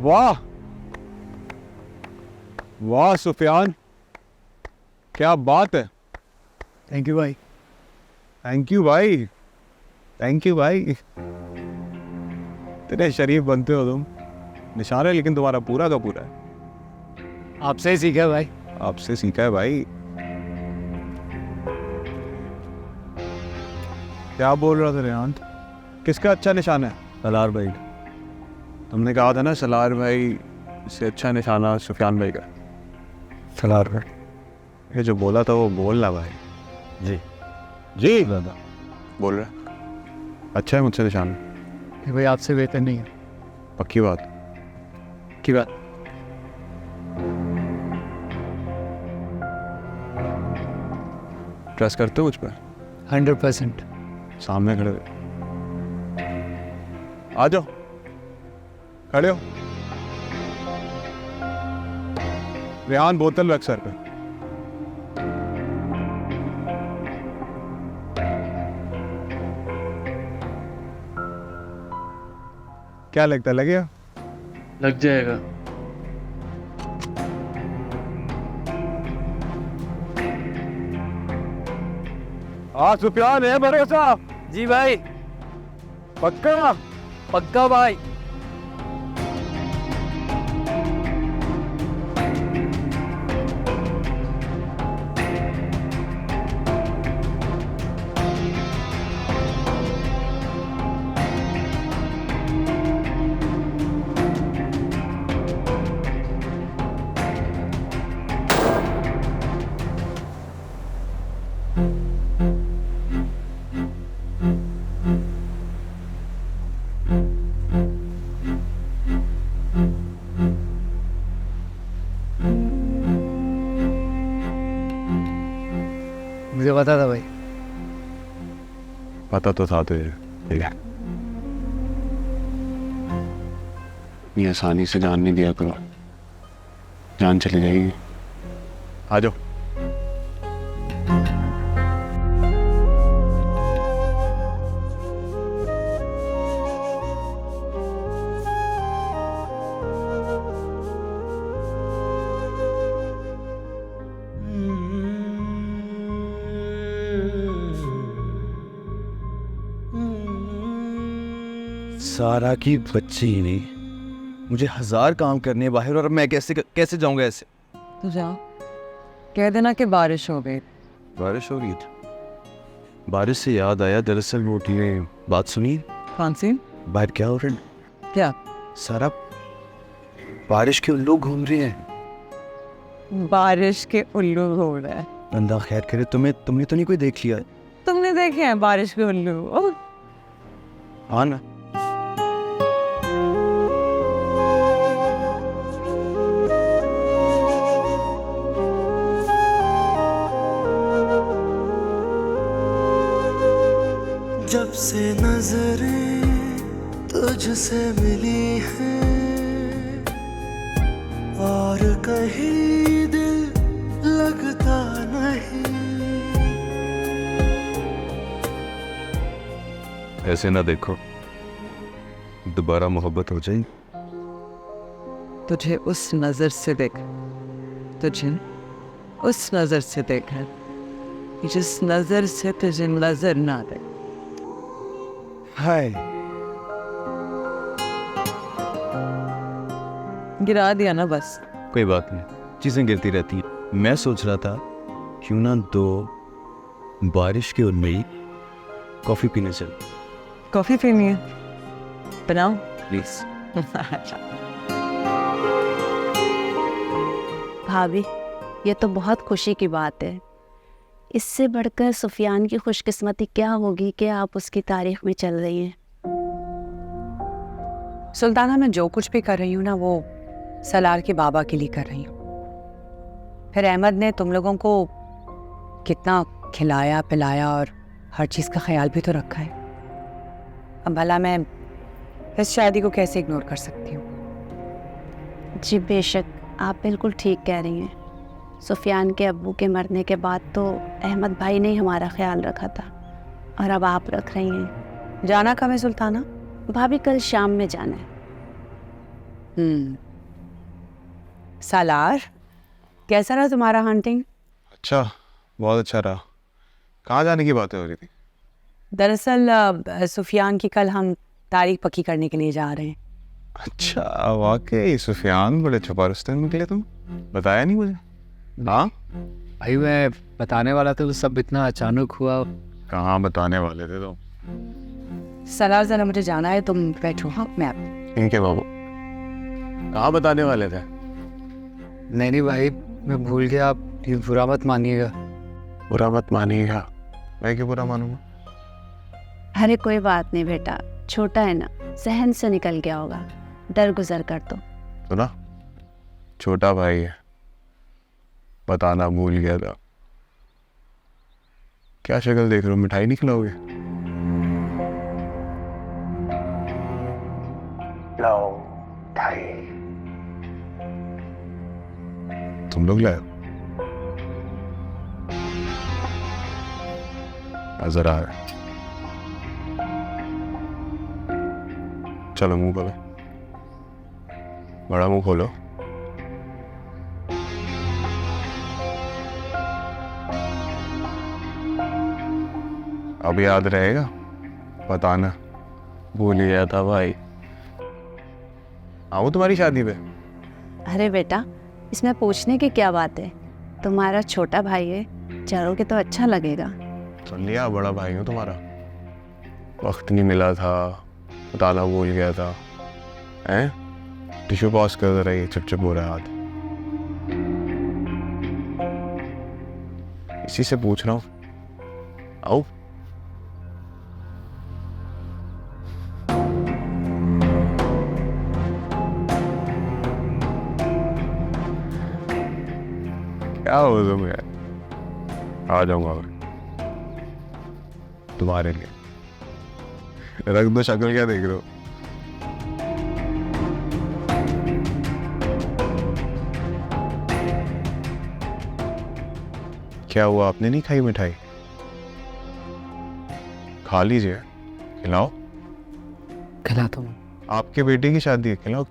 वाह वाह सुफियान, क्या बात है। थैंक यू भाई। थैंक यू भाई, थैंक यू भाई। इतने शरीफ बनते हो तुम। निशान है लेकिन तुम्हारा पूरा का पूरा है। आपसे ही सीखा भाई। आपसे सीखा है भाई। क्या बोल रहा था रेहान? किसका अच्छा निशान है? सलार भाई। तुमने कहा था ना सलार भाई से अच्छा निशाना सुफियान भाई का। सलार भाई ये जो बोला था वो बोलना भाई। जी जी दादा बोल रहा अच्छा है मुझसे निशान। ये भाई आपसे बेहतर नहीं है। पक्की बात? की बात? ट्रस्ट करते हो मुझ पर? 100%। सामने खड़े हो। आ जाओ, खड़े हो। रेहान बोतल रख सर पे। क्या लगता है, लगेगा? लग जाएगा। हाँ सुफियान है भरोसा? जी भाई। पक्का? पक्का भाई। मुझे पता था भाई। पता तो था तुझे। ठीक है, इतनी आसानी से जान नहीं दिया करो, जान चली जाएगी। आ जाओ। सारा की बच्ची ही नहीं, मुझे 1000 काम करने बाहर और मैं कैसे जाऊंगा ऐसे? तो जाओ, कह देना कि बारिश हो गई। बारिश हो रही थी। बारिश से याद आया, दरअसल वो ने बात सुनी। कौन सी? बाहर क्या हो रहा है? क्या? सारा बारिश के उल्लू घूम रहे हैं। बारिश के उल्लू हो रहा है? बंदा खैर करे, तुमने तो नहीं कोई देख लिया? तुमने देखे हैं बारिश के उल्लू? ओह, हाँ ना। जब से नजरें तुझसे मिली हैं और कहीं दिल लगता नहीं। ऐसे ना देखो, दोबारा मोहब्बत हो जाए। तुझे उस नजर से देख, तुझे उस नजर से देखा, जिस नजर से तुझे नजर ना दे। हाय, गिरा दिया ना बस। कोई बात नहीं, चीजें गिरती रहती हैं। मैं सोच रहा था क्यों ना दो बारिश के उनमें कॉफी पीने चल। कॉफी पीनी है? बनाओ प्लीज। भाभी, ये तो बहुत खुशी की बात है। इससे बढ़कर सुफियान की खुशकिस्मती क्या होगी कि आप उसकी तारीख में चल रही हैं। सुल्ताना, मैं जो कुछ भी कर रही हूँ ना, वो सलार के बाबा के लिए कर रही हूँ। फिर अहमद ने तुम लोगों को कितना खिलाया पिलाया और हर चीज़ का ख्याल भी तो रखा है। अब भला मैं इस शादी को कैसे इग्नोर कर सकती हूँ? जी बेशक, आप बिल्कुल ठीक कह रही हैं। सुफियान के अब्बू के मरने के बाद तो अहमद भाई ने ही हमारा ख्याल रखा था, और अब आप रख रही हैं। जाना कब है सुल्ताना? भाभी, कल शाम में जाना है। सालार, कैसा रहा तुम्हारा हंटिंग? अच्छा, बहुत अच्छा रहा। कहाँ जाने की बातें हो रही थी? दरअसल सुफियान की कल हम तारीख पक्की करने के लिए जा रहे हैं। अच्छा, वाकई सुफियान बड़े छुपा रुस्तम निकले तुम, बताया नहीं मुझे। हाँ, भाई मैं बताने वाला था, तो सब इतना अचानक हुआ। कहाँ बताने वाले थे तुम? सालार जरा मुझे जाना है, तुम बैठो। हाँ मैं ठीक है बाबू, कहाँ बताने वाले थे? नहीं भाई, मैं भूल गया, आप प्लीज बुरा मत मानिएगा। बुरा मत मानिएगा? मैं क्यों बुरा मानूंगा? अरे कोई बात नहीं बेटा, छोटा है ना, सहन से निकल गया होगा, डर गुजर कर तो। सुना, छोटा भाई है, बताना भूल गया था। क्या शक्ल देख रहे हो, मिठाई नहीं खिलाओगे? लाओ मिठाई। तुम लोग लाए? नजर आ रहा है। चलो मुंह खोलो, बड़ा मुंह खोलो। अब याद रहेगा? बताना भूल ही गया था भाई। आओ तुम्हारी शादी पे। अरे बेटा, इसमें पूछने की क्या बात है, तुम्हारा छोटा भाई है, चलोगे तो अच्छा लगेगा। सुन लिया, बड़ा भाई हूँ तुम्हारा। वक्त नहीं मिला था, बताना भूल गया था। हैं? टिश्यू पास कर रहा है, चुप हो रहा है हाथ। इसी से पूछ रहा हूँ, आओ। क्या हो तुम यार? आ जाऊंगा मैं तुम्हारे लिए। रख दो शक्ल, क्या देख रहे हो? क्या हुआ, आपने नहीं खाई मिठाई? खा लीजिए, खिलाओ। खिलाता हूँ। आपके बेटे की शादी है, खिलाओ।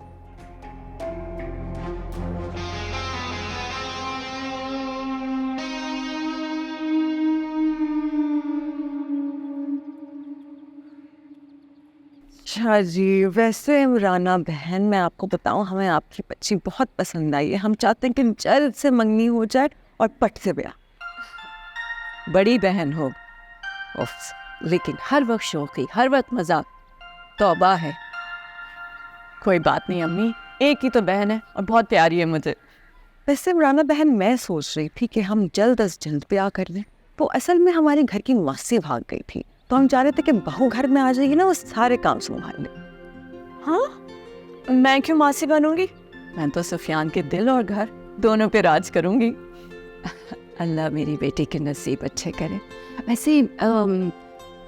अच्छा जी, वैसे इमराना बहन, मैं आपको बताऊं, हमें आपकी बच्ची बहुत पसंद आई है। हम चाहते हैं कि जल्द से मंगनी हो जाए और पट से ब्याह। बड़ी बहन हो, उफ, लेकिन हर वक्त शौकी, हर वक्त मजाक, तौबा है। कोई बात नहीं अम्मी, एक ही तो बहन है और बहुत प्यारी है मुझे। वैसे इमराना बहन, मैं सोच रही थी कि हम जल्द अज जल्द ब्याह कर दें। वो असल में हमारे घर की मासी भाग गई थी, तो हम चाह रहे थे कि बहू घर में आ जाएगी ना, वो सारे काम संभाल ले। हाँ, मैं क्यों मासी बनूंगी? मैं तो सुफियान के दिल और घर दोनों पे राज करूंगी। अल्लाह मेरी बेटी के नसीब अच्छे करे। वैसे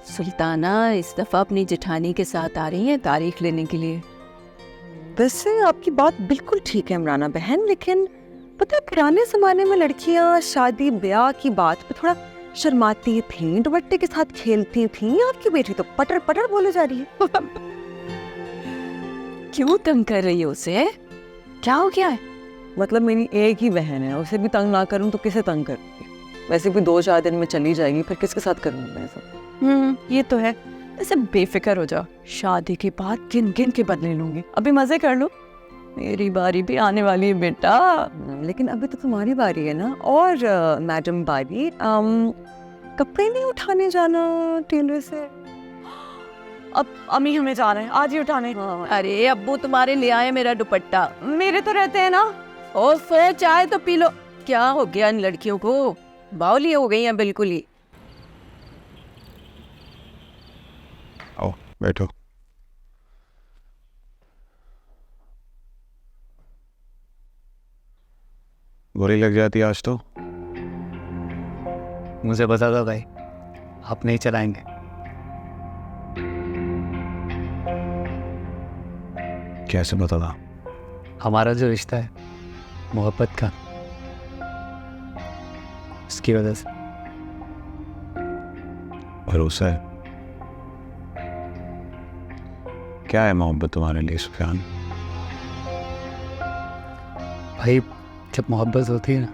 सुल्ताना इस दफ़ा अपनी जेठानी के साथ आ रही है तारीख लेने के लिए। वैसे आपकी बात बिल्कुल ठीक है इमराना बहन, लेकिन पता है पुराने ज़माने में लड़कियां शादी ब्याह की बात पे थोड़ा शर्माती थी, दुपट्टे के साथ खेलती थी। आपकी बेटी तो पटर पटर बोले जा रही है। क्यों तंग कर रही है उसे? क्या हो गया है? मतलब मेरी एक ही बहन है, उसे भी तंग ना करूं तो किसे तंग करूंगी? वैसे भी 2-4 दिन में चली जाएगी, फिर किसके साथ करूंगी मैं सब? ये तो है। ऐसे बेफिक्र हो जाओ, शादी के बाद गिन गिन के बदले लूंगी, अभी मजे कर लो। मेरी बारी भी आने वाली है बेटा। लेकिन अभी तो तुम्हारी बारी है ना। और मैडम बारी, कपड़े नहीं उठाने जाना टेलर से? अब अम्मी हमें जाना है, आज ही उठाने। अरे अब्बू तुम्हारे ले आए मेरा दुपट्टा। मेरे तो रहते हैं ना। ओफ, चाय तो पी लो। क्या हो गया इन लड़कियों को, बावली हो गई हैं बिल्कुल ही। आओ बैठो। बुरी लग जाती आज तो। मुझे पता था भाई, आप नहीं चलाएंगे। कैसे पता था? हमारा जो रिश्ता है मोहब्बत का, उसकी वजह से। भरोसा है? क्या है मोहब्बत तुम्हारे लिए सुफियान? भाई जब मोहब्बत होती है ना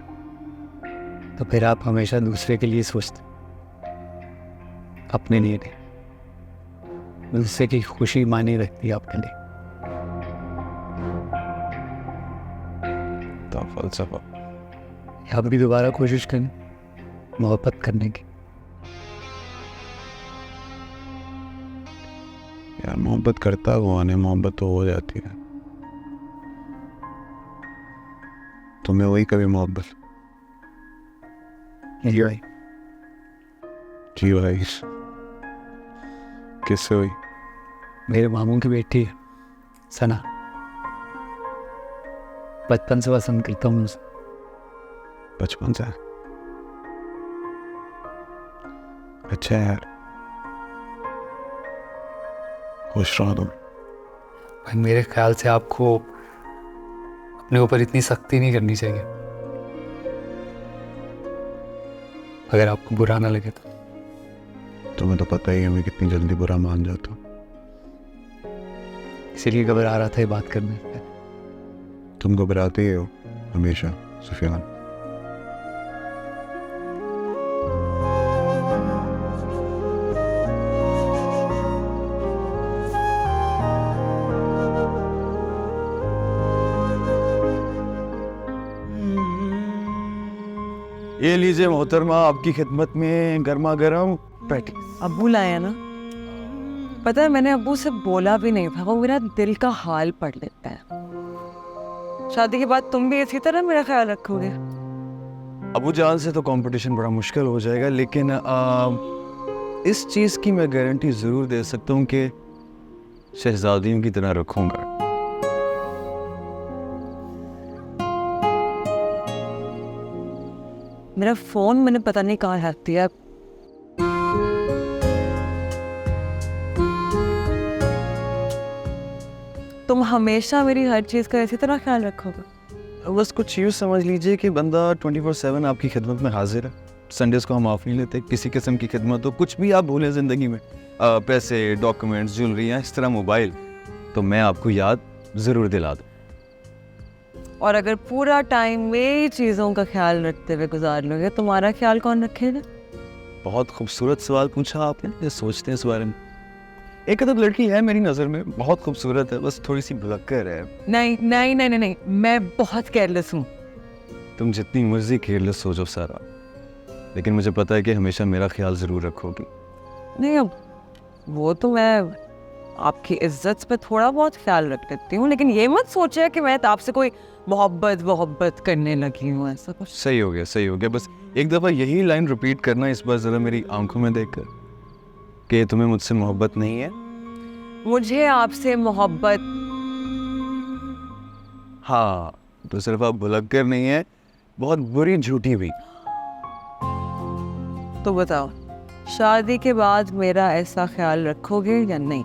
तो फिर आप हमेशा दूसरे के लिए सोचते, अपने लिए नहीं। दूसरे की खुशी मायने रखती है आपके लिए। तो फलसफा। आप भी दोबारा कोशिश करें मोहब्बत करने की। यार मोहब्बत करता कौन है, मोहब्बत तो हो जाती है। तुम्हें वही कभी मोहब्बत? जी भाई। जी भाई, किससे हुई? मेरे मामू की बेटी है सना, बचपन से पसंद करता हूँ उसे। बचपन से? अच्छा है यार, खुश रहो तुम। भाई मेरे ख्याल से आपको अपने ऊपर इतनी सख्ती नहीं करनी चाहिए, अगर आपको बुरा ना लगे तो। तुम्हें तो पता ही है मैं कितनी जल्दी बुरा मान जाता हूँ। इसीलिए घबरा रहा था ये बात करने से। तुम घबराते ही हो हमेशा सुफियान। ये लीजिए मोहतरमा, आपकी खिदमत में गर्मा गर्म पैटी। अब्बू लाया ना, पता है मैंने अब्बू से बोला भी नहीं था, वो मेरा दिल का हाल पढ़ लेता है। शादी के बाद तुम भी इसी तरह मेरा ख्याल रखोगे? अबू जान से तो कंपटीशन बड़ा मुश्किल हो जाएगा, लेकिन इस चीज़ की मैं गारंटी ज़रूर दे सकता हूँ कि शहजादियों की तरह रखूँगा। मेरा फोन मैंने पता नहीं कहाँ रख दिया। तुम हमेशा मेरी हर चीज का इसी तरह ख्याल रखोगे? बस कुछ यूँ समझ लीजिए कि बंदा 24/7 आपकी खिदमत में हाजिर है। संडेज़ को हम ऑफ नहीं लेते, किसी किस्म की खिदमत हो, कुछ भी आप भूलें ज़िंदगी में, पैसे, डॉक्यूमेंट्स, ज्वेलरी या इस तरह मोबाइल, तो मैं आपको याद ज़रूर दिला दूँ। और अगर पूरा टाइम मेरी चीजों का ख्याल रखते हुए गुजार लोगे, तुम्हारा ख्याल कौन रखेगा? बहुत खूबसूरत सवाल पूछा आपने, ये सोचते हैं इस बारे में। एक अदब लड़की है मेरी नज़र में, बहुत खूबसूरत है, बस थोड़ी सी भुलक्कर है। नहीं नहीं नहीं नहीं नहीं, मैं बहुत केयरलेस हूँ। तुम जितनी मर्जी केयरलेस हो जाओ सारा, लेकिन मुझे पता है कि हमेशा मेरा ख्याल ज़रूर रखोगी। नहीं, अब वो तो मैं आपकी इज्जत पे थोड़ा बहुत ख्याल रख लेती हूँ, लेकिन ये मत सोचिए कि मैं आपसे कोई मोहब्बत करने लगी हूँ, ऐसा कुछ। सही हो गया, सही हो गया। बस एक दफ़ा यही लाइन रिपीट करना इस बार ज़रा मेरी आंखों में देखकर, कि तुम्हें मुझसे मोहब्बत नहीं है। मुझे आपसे मोहब्बत। हाँ, तो सिर्फ आप भुलक्कर नहीं है, बहुत बुरी झूठी भी। तो बताओ, शादी के बाद मेरा ऐसा ख्याल रखोगे या नहीं?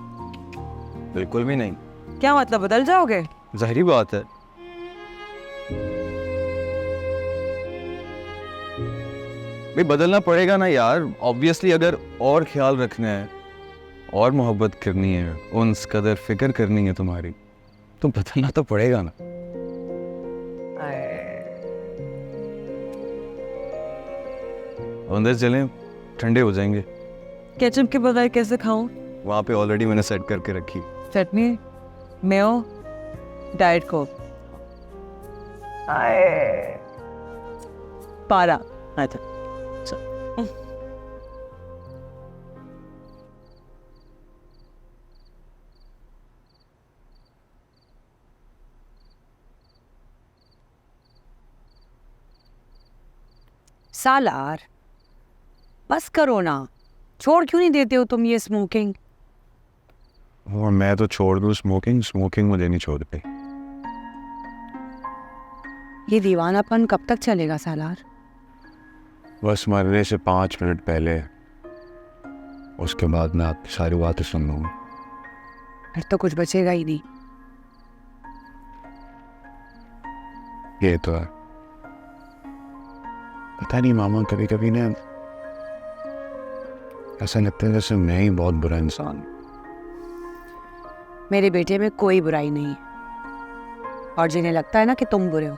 बिल्कुल भी नहीं। क्या मतलब, बदल जाओगे? ज़ाहिरी बात है। भाई बदलना पड़ेगा ना यार, ऑब्वियसली। अगर और ख्याल रखना है और मोहब्बत करनी है, उन्स कदर फिक्र करनी है तुम्हारी, तो बदलना तो पड़ेगा ना। अंदर चलें, ठंडे हो जाएंगे। केचप के बगैर कैसे खाऊं? वहाँ पे ऑलरेडी मैंने सेट करके रखी। चटनी, मेयो, डाइट कोक, पारा। अच्छा सालार, बस करो ना, छोड़ क्यों नहीं देते हो तुम ये स्मोकिंग? और मैं तो छोड़ दूँ स्मोकिंग, स्मोकिंग मुझे नहीं छोड़ पाई। ये दीवानापन कब तक चलेगा सालार? बस मरने से 5 मिनट पहले, उसके बाद मैं आपकी सारी बातें सुन लूँगा। फिर तो कुछ बचेगा ही नहीं। ये तो है। पता नहीं मामा, कभी कभी ना ऐसा लगता है जैसे मैं ही बहुत बुरा इंसान हूँ। मेरे बेटे में कोई बुराई नहीं है, और जिन्हें लगता है ना कि तुम बुरे हो,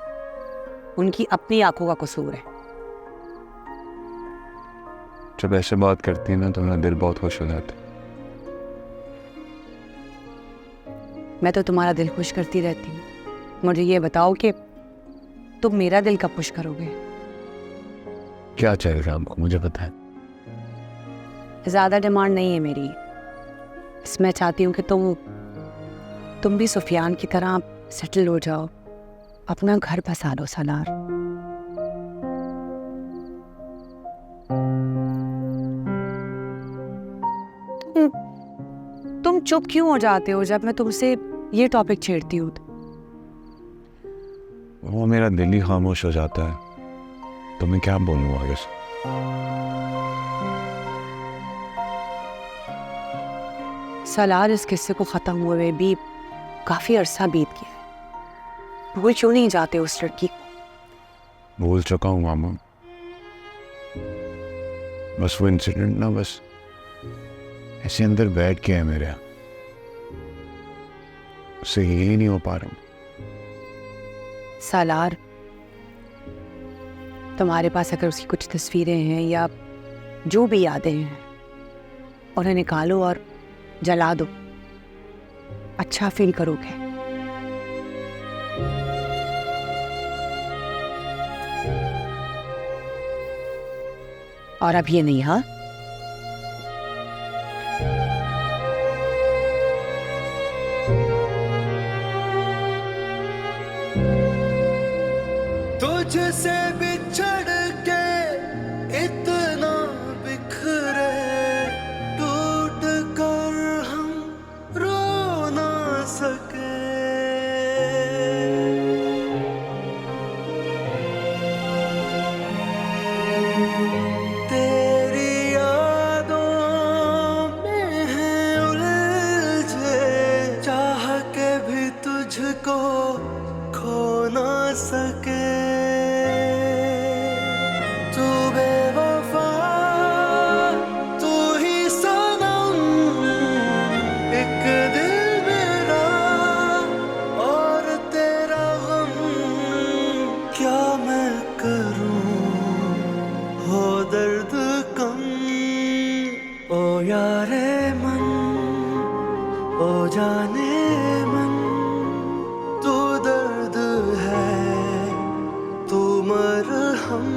उनकी अपनी आंखों का कसूर है। जब ऐसे बात करती है ना तो मेरा दिल बहुत खुश हो जाता है। मैं तो तुम्हारा दिल खुश करती रहती हूँ। मुझे ये बताओ कि तुम मेरा दिल कब खुश करोगे? क्या चाहिए आपको, मुझे पता है। ज़्यादा डिमांड नहीं है मेरी। मैं चाहती हूँ कि तुम भी सुफियान की तरह सेटल हो जाओ, अपना घर बसा लो सलार। तुम चुप क्यों हो जाते हो जब मैं तुमसे ये टॉपिक छेड़ती हूँ? वो मेरा दिल ही खामोश हो जाता है, तो मैं क्या बोलूँ आगे से। सलार, इस किस्से को ख़त्म हुए भी काफ़ी अरसा बीत गया है। भूल क्यों नहीं जाते उस लड़की को? भूल चुका हूँ मामा। बस वो इंसिडेंट ना बस ऐसे अंदर बैठ गया है मेरे यहाँ, उससे ही नहीं हो पा रहा हूँ। सालार, तुम्हारे पास अगर उसकी कुछ तस्वीरें हैं या जो भी यादें हैं, उन्हें निकालो और जला दो। अच्छा फील करोगे। और अब ये नहीं, हाँ? तुझसे बिछड़ के इतना बिखरे, टूट कर हम रो ना सके। तेरी यादों में है उलझे, चाह के भी तुझको खो ना सके। तू बेवफा, तू ही सनम, एक दिल मेरा और तेरा गम, क्या मैं करूं हो दर्द कम। ओ यारे मन, ओ जाने मन, तू दर्द है, तू मरहम।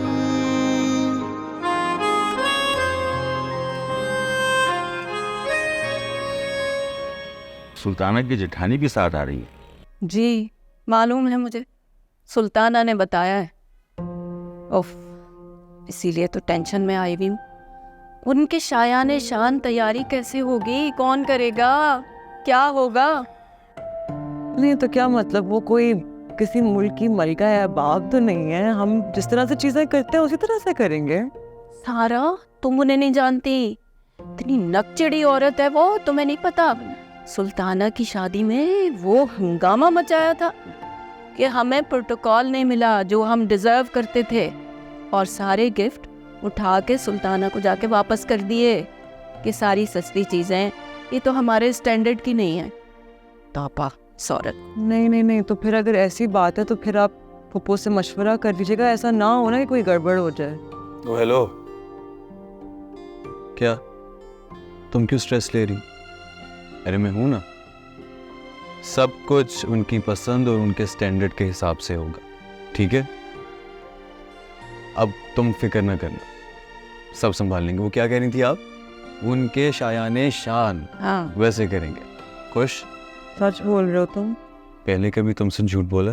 सुल्ताना की जेठानी भी साथ आ रही है। जी मालूम है मुझे, सुल्ताना ने बताया है। उफ, इसीलिए तो टेंशन में आई हुई हूँ। उनके शायाने शान तैयारी कैसे होगी? कौन करेगा? क्या होगा? नहीं तो क्या मतलब, वो कोई किसी मुल्क की मलका या बाप तो नहीं है। हम जिस तरह से चीजें करते हैं उसी तरह से करेंगे। सारा, तुम उन्हें नहीं जानती। इतनी नकचड़ी औरत है वो, तुम्हें नहीं पता। सुल्ताना की शादी में वो हंगामा मचाया था कि हमें प्रोटोकॉल नहीं मिला जो हम डिजर्व करते थे, और सारे गिफ्ट उठा के सुल्ताना को जाके वापस कर दिए कि सारी सस्ती चीजें ये तो हमारे स्टैंडर्ड की नहीं है। तापा सौरत। नहीं नहीं नहीं, तो फिर अगर ऐसी बात है तो फिर आप पप्पू से मशवरा कर लीजिएगा। ऐसा ना हो ना कि कोई गड़बड़ हो जाए। ओ हेलो, क्या तुम क्यों स्ट्रेस ले रही? अरे मैं हूं ना, सब कुछ उनकी पसंद और उनके स्टैंडर्ड के हिसाब से होगा, ठीक है? अब तुम फिक्र ना करना, सब संभाल लेंगे। वो क्या कह रही थी आप? उनके शायाने शान हाँ, वैसे करेंगे। खुश? सच बोल रहे हो तुम? पहले कभी तुमसे झूठ बोला?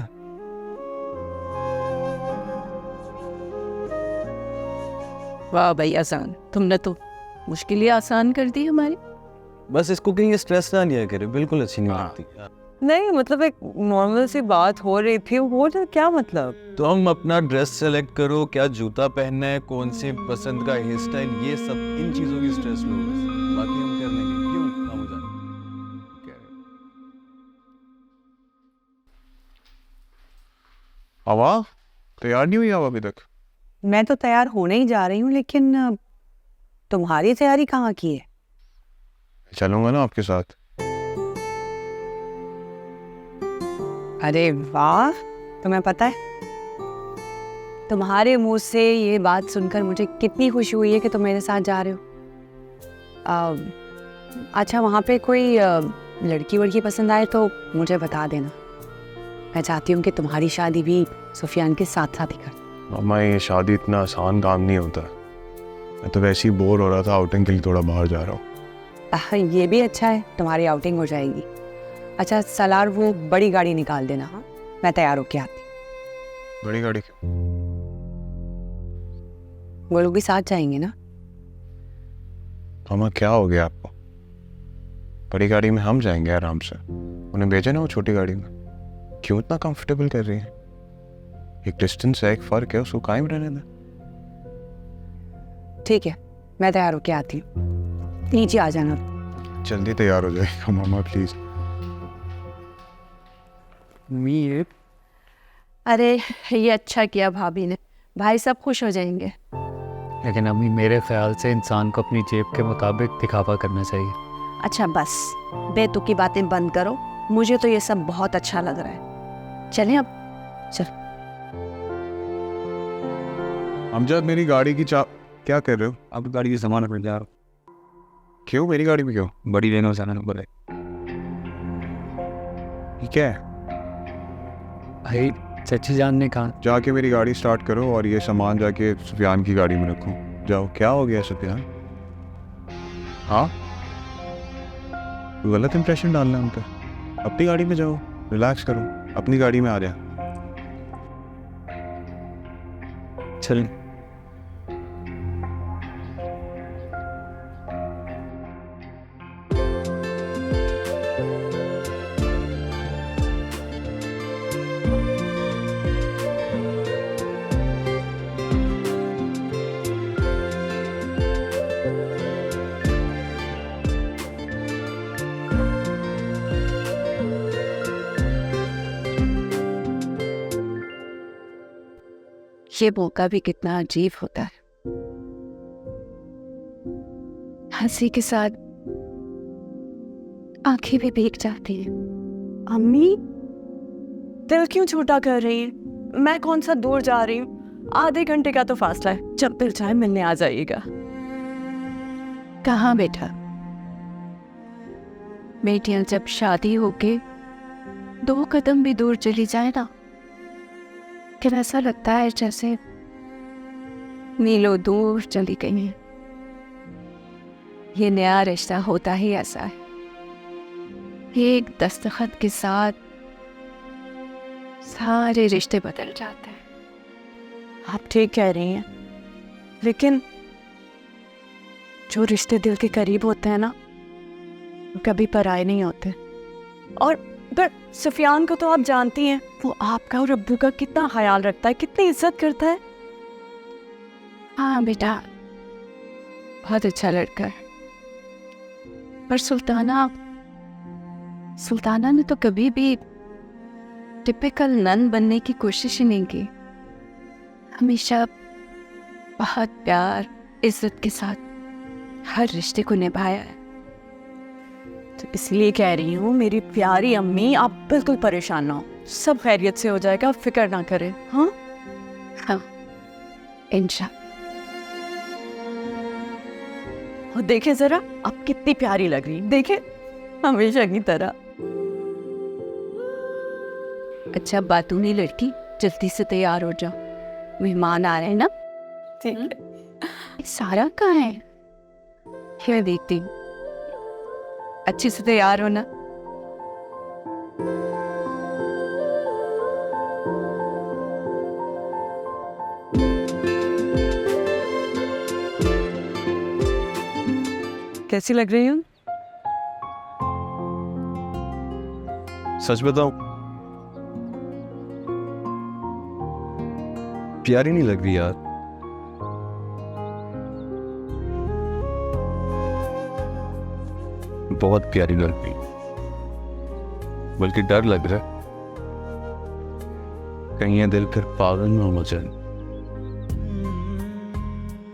वाह भाई, आसान। तुमने तो मुश्किल ही आसान कर दी हमारी। बस इसको कहीं स्ट्रेस ना लिया करे, बिल्कुल अच्छी नहीं लगती। नहीं मतलब एक नॉर्मल सी बात हो रही थी, वो जो क्या मतलब। तो हम अपना ड्रेस सेलेक्ट करो, क्या जूता पहनना है, कौन से पसंद का हेयर स्टाइल, ये सब इन चीजों की स्ट्रेस लो बस, बाकी हम कर लेंगे। क्यों काम हो जाए? हवा तैयार नहीं हुई आप अभी तक? मैं तो तैयार होने ही जा रही हूँ, लेकिन तुम्हारी तैयारी कहाँ की है? चलूंगा ना आपके साथ। अरे वाह, तुम्हें पता है तुम्हारे मुंह से ये बात सुनकर मुझे कितनी खुशी हुई है कि तुम मेरे साथ जा रहे हो। अच्छा, वहाँ पे कोई लड़की वड़की पसंद आए तो मुझे बता देना। मैं चाहती हूँ कि तुम्हारी शादी भी सुफियान के साथ साथ ही कर। मामा ये शादी इतना आसान काम नहीं होता। मैं तो वैसे ही बोर हो रहा था, आउटिंग के लिए थोड़ा बाहर जा रहा हूँ। ये भी अच्छा है, तुम्हारी आउटिंग हो जाएगी। अच्छा सलार, वो बड़ी गाड़ी निकाल देना। हाँ, मैं तैयार होके आती। बड़ी गाड़ी क्यों? वो लोग भी साथ जाएंगे ना। मामा क्या हो गया आपको? बड़ी गाड़ी में हम जाएंगे आराम से, उन्हें भेजे ना वो छोटी गाड़ी में। क्यों इतना कंफर्टेबल कर रही है? एक डिस्टेंस है, एक फर्क है, उसको कायम रहने दे। ठीक है, मैं तैयार होके आती हूँ, नीचे आ जाना। जल्दी तैयार हो जाएगा मामा प्लीज। ये अरे ये अच्छा किया भाभी ने, भाई सब खुश हो जाएंगे। लेकिन अम्मी, मेरे ख्याल से इंसान को अपनी जेब के मुताबिक दिखावा करना चाहिए। अच्छा बस बेतुकी बातें बंद करो, मुझे तो ये सब बहुत अच्छा लग रहा है। चलें अब, चल। अमजद मेरी गाड़ी की चाप क्या कर रहे हो? अब गाड़ी की सामान रख जा। क्यों मेरी गाड़ी में क्यों? बड़ी लेने जाना नंबर है। ये क्या है? भाई चची जान ने कहा जाके मेरी गाड़ी स्टार्ट करो और ये सामान जाके सुफियान की गाड़ी में रखो। जाओ। क्या हो गया सुफियान? हाँ, गलत इंप्रेशन डालना है उनका। अपनी गाड़ी में जाओ, रिलैक्स करो, अपनी गाड़ी में आ जा। चल। ये मौका भी कितना अजीब होता है, हंसी के साथ आंखें भी भीग जाती हैं। अम्मी दिल क्यों छोटा कर रही है? मैं कौन सा दूर जा रही हूँ, आधे घंटे का तो फासला है। जब दिल चाहे मिलने आ जाइएगा। कहाँ बेटा, बेटियां जब शादी होके 2 कदम भी दूर चली जाए ना, फिर ऐसा लगता है जैसे मीलों दूर चली गई हैं। ये नया रिश्ता होता ही ऐसा है, एक दस्तखत के साथ सारे रिश्ते बदल जाते हैं। आप ठीक कह रही हैं, लेकिन जो रिश्ते दिल के करीब होते हैं ना, वो कभी पराए नहीं होते। और पर सुफियान को तो आप जानती हैं, वो आपका और अब्बू का कितना ख्याल रखता है, कितनी इज्जत करता है। हाँ बेटा, बहुत अच्छा लड़का है। पर सुल्ताना ने तो कभी भी टिपिकल नन बनने की कोशिश ही नहीं की। हमेशा बहुत प्यार इज्जत के साथ हर रिश्ते को निभाया है। तो इसलिए कह रही हूँ मेरी प्यारी अम्मी, आप बिल्कुल परेशान ना हो, सब खैरियत से हो जाएगा, फिक्र ना करें। हाँ हाँ, इंशाल्लाह। और देखे जरा आप कितनी प्यारी लग रही, देखे हमेशा की तरह। अच्छा बातूनी लड़की, जल्दी से तैयार हो जाओ, मेहमान आ रहे हैं ना। ठीक है। सारा कहाँ है? मैं देखती हूँ, अच्छे से तैयार होना। कैसी लग रही हूँ? सच बताऊं, प्यारी नहीं लग रही यार। बहुत प्यारी लग रही, बल्कि डर लग रहा है कहीं ये दिल फिर पागल ना हो जाए।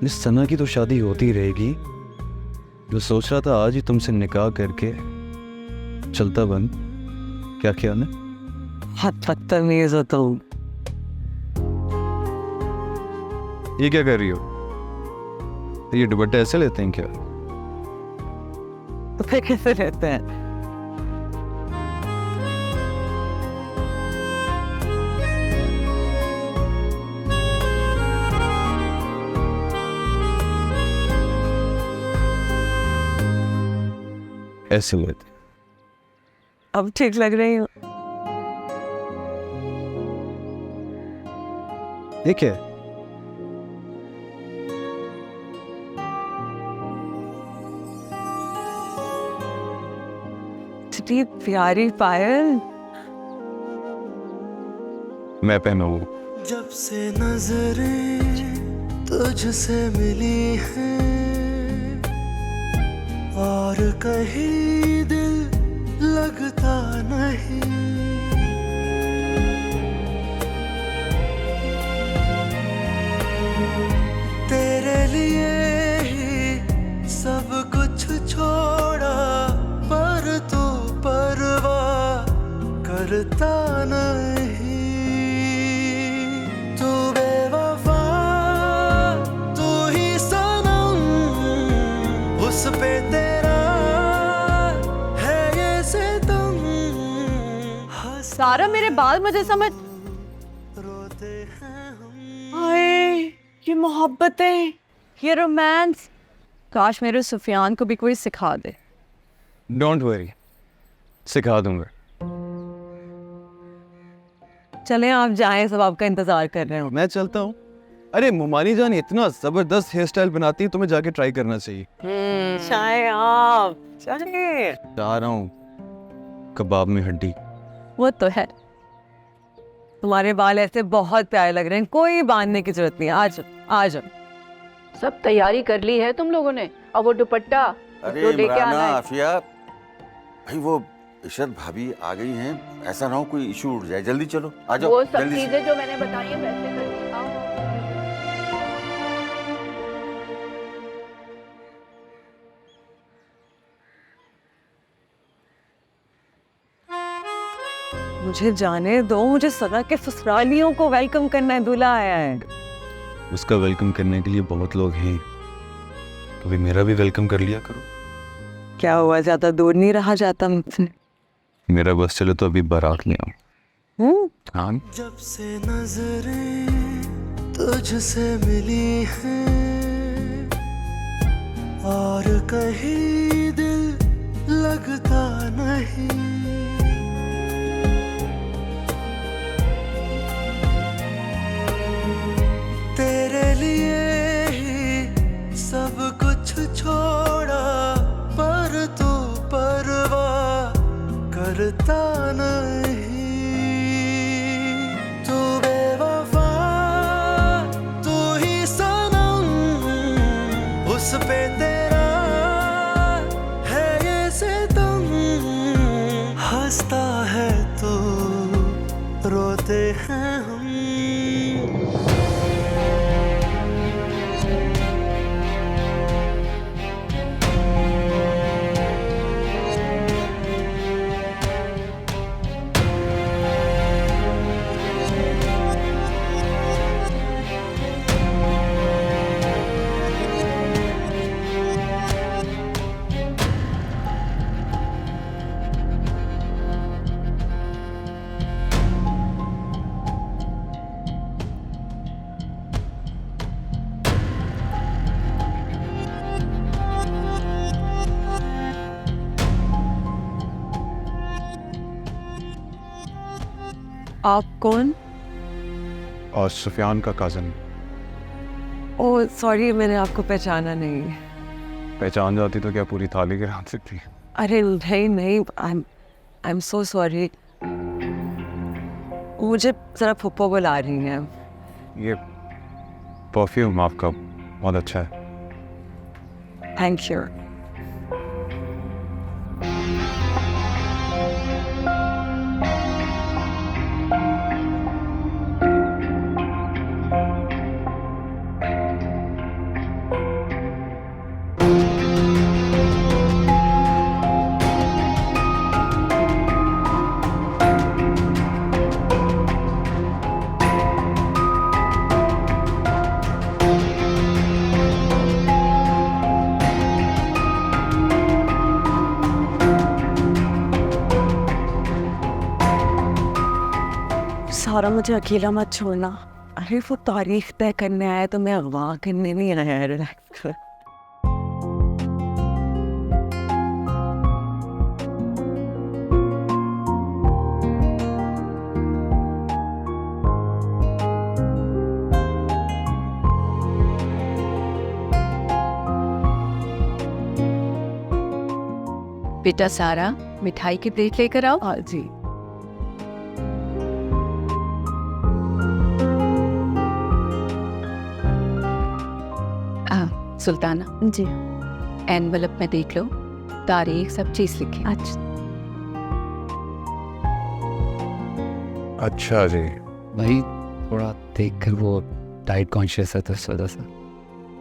इस सना की तो शादी होती रहेगी। जो सोच रहा था आज ही तुमसे निकाह करके चलता बन, क्या ख्याल है? बहुत बदतमीज हो तुम। ये क्या कर रही हो? ये दुपट्टा ऐसे लेते हैं क्या? तो फिर कैसे रहते हैं? ऐसे लेते हैं। अब ठीक लग रही हूँ। ये क्या है? इतनी प्यारी पायल। मैं पहना हूँ। जब से नजरें तुझसे मिली हैं और कहीं दिल लगता नहीं, तेरे लिए ही सब कुछ छोड़ा, पर तू परवाह करता नहीं। तू बेवफा, तू ही सनम, उस पे तेरा है ये सितम। सारा मेरे बाल मुझे समझ। रोते हैं हम। हाय, ये मोहब्बतें, ये रोमांस, काश मेरे सुफियान को भी कोई सिखा दे। डोंट वरी, सिखा दूंगा। चलें आप जाएं, सब आपका इंतजार कर रहे हो। मैं चलता हूँ। अरे मुमानी जान इतना जबरदस्त हेयर स्टाइल बनाती है, तुम्हें जाके ट्राई करना चाहिए। चाहे आप चलिए। जा रहा हूँ कबाब में हड्डी। वो तो है। तुम्हारे बाल ऐसे बहुत प्यारे लग रहे हैं, कोई बांधने की जरूरत नहीं है। आज आज सब तैयारी कर ली है तुम लोगों ने, और वो दुपट्टा अरे जो लेके इमराना, आना है। आफिया, भाई वो इशरत भाभी आ गई हैं, ऐसा ना हो कोई इशू उठ जाए। जल्दी चलो, आ जाओ वो सब जल्दी से। चीजें जो मैंने बताई है वैसे करके आओ। मुझे जाने दो, मुझे सगा के ससुरालियों को वेलकम करना है, दूल्हा आया है। उसका वेलकम करने के लिए बहुत लोग हैं, कभी मेरा भी वेलकम कर लिया करो। क्या हुआ, ज्यादा दूर नहीं रहा जाता मुझसे? मेरा बस चलो तो अभी बारात ले आओ। हाँ जब से नजरें तुझसे मिली हैं और कहीं दिल लगता नहीं, तेरे लिए ही सब कुछ छोड़ा, पर तू परवाह करता नहीं। तू बेवफा, तू ही सनम, उस पे तेरा है ये सितम। हंसता है तो रोते हैं हम। आप कौन? और सुफियान का कज़न। ओह सॉरी, मैंने आपको पहचाना नहीं। पहचान जाती तो क्या पूरी थाली गिरा सकती? अरे नहीं नहीं, आई एम सो सॉरी। मुझे जरा फुप्पो बुला रही हैं। ये परफ्यूम आपका बहुत अच्छा है। Thank you. ज़ारा मुझे अकेला मत छोड़ना। अरे वो तारीख तय करने आया तो मैं अगवा करने नहीं आया। रिलैक्स कर। बेटा सारा, मिठाई की प्लेट लेकर आओ। हाँ जी। सुल्ताना जी एनवलप में देख लो, तारीख सब चीज लिखी। अच्छा अच्छा जी। भाई थोड़ा देख कर वो डाइट कॉन्शियस है तो इस वजह से।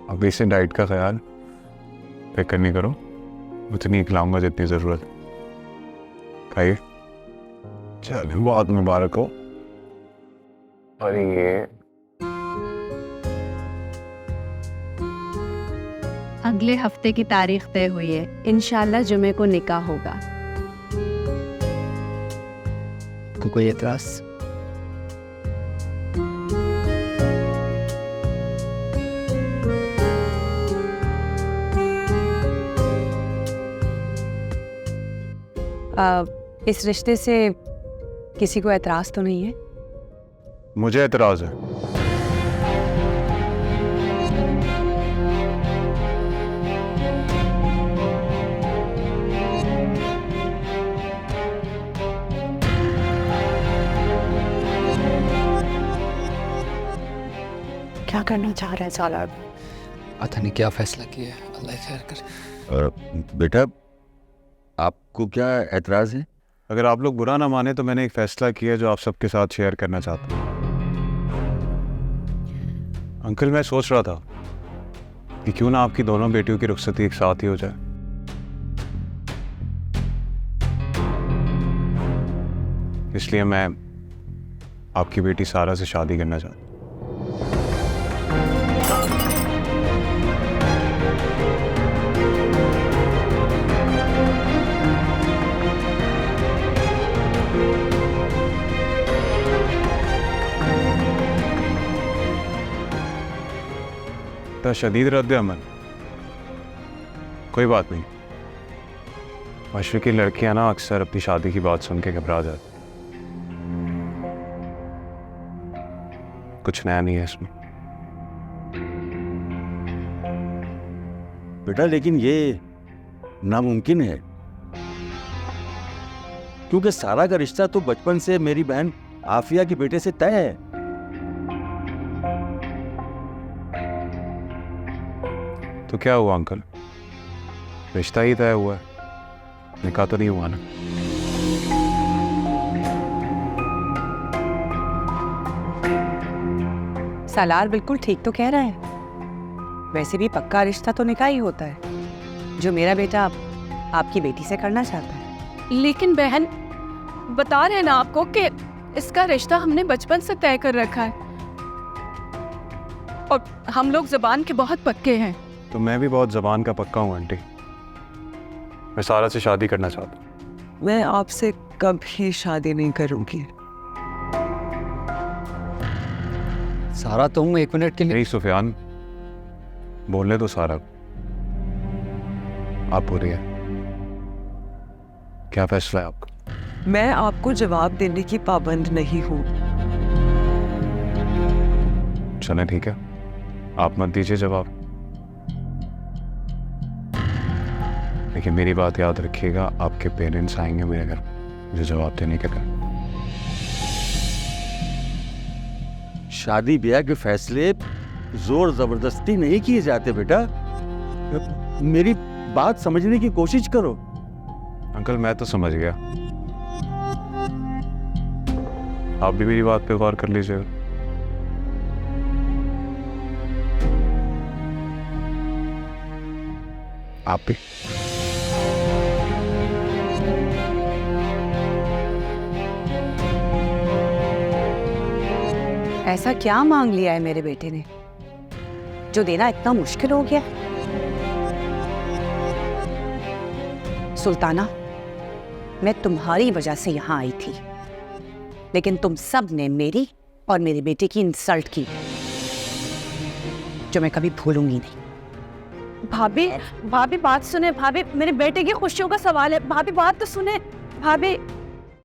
अभी से डाइट का ख्याल फिक्र नहीं करो, उतनी खिलाऊंगा जितनी ज़रूरत। खाइए। चलिए बहुत मुबारक हो। और ये अगले हफ्ते की तारीख तय हुई है, इंशाल्लाह जुमे को निकाह होगा। तो कोई एतराज? इस रिश्ते से किसी को एतराज तो नहीं है? मुझे एतराज़ है। क्या करना चाह रहा है सालार? पता नहीं क्या फैसला किया है, अल्लाह खैर करे। बेटा आपको क्या एतराज़ है? अगर आप लोग बुरा ना माने तो मैंने एक फैसला किया जो आप सबके साथ शेयर करना चाहता हूँ। अंकल, मैं सोच रहा था कि क्यों ना आपकी दोनों बेटियों की रुखसती एक साथ ही हो जाए। इसलिए मैं आपकी बेटी सारा से शादी करना चाहता हूँ। शदीद रद्द अमल। कोई बात नहीं, मशरकी लड़कियां ना अक्सर अपनी शादी की बात सुन के घबरा जाती। कुछ नया नहीं है इसमें। बेटा लेकिन ये नामुमकिन है, क्योंकि सारा का रिश्ता तो बचपन से मेरी बहन आफिया के बेटे से तय है। तो क्या हुआ अंकल, रिश्ता ही तय हुआ है, निकाह तो नहीं हुआ ना। सालार बिल्कुल ठीक तो कह रहा है। वैसे भी पक्का रिश्ता तो निकाह ही होता है, जो मेरा बेटा आपकी बेटी से करना चाहता है। लेकिन बहन, बता रहे ना आपको कि इसका रिश्ता हमने बचपन से तय कर रखा है और हम लोग जुबान के बहुत पक्के हैं। तो मैं भी बहुत ज़बान का पक्का हूँ आंटी। मैं सारा से शादी करना चाहता हूँ। मैं आपसे कभी शादी नहीं करूंगी। सारा तुम 1 मिनट के लिए। नहीं सुफियान, बोलने तो सारा। आप बोलिए, क्या फैसला है आपका? मैं आपको जवाब देने की पाबंद नहीं हूँ। चलें ठीक है, आप मत दीजिए जवाब, लेकिन मेरी बात याद रखिएगा, आपके पेरेंट्स आएंगे मेरे घर मुझे जवाब देने के लिए। शादी ब्याह के फैसले जोर जबरदस्ती नहीं किए जाते बेटा, मेरी बात समझने की कोशिश करो। अंकल मैं तो समझ गया, आप भी मेरी बात पे गौर कर लीजिएगा। आप भी। ऐसा क्या मांग लिया है मेरे बेटे ने जो देना इतना मुश्किल हो गया? सुल्ताना, मैं तुम्हारी वजह से यहाँ आई थी। लेकिन तुम सब ने मेरी और मेरे बेटे की इंसल्ट की, जो मैं कभी भूलूंगी नहीं। भाभी भाभी बात सुने, भाभी मेरे बेटे की खुशियों का सवाल है, भाभी बात तो सुने। भाभी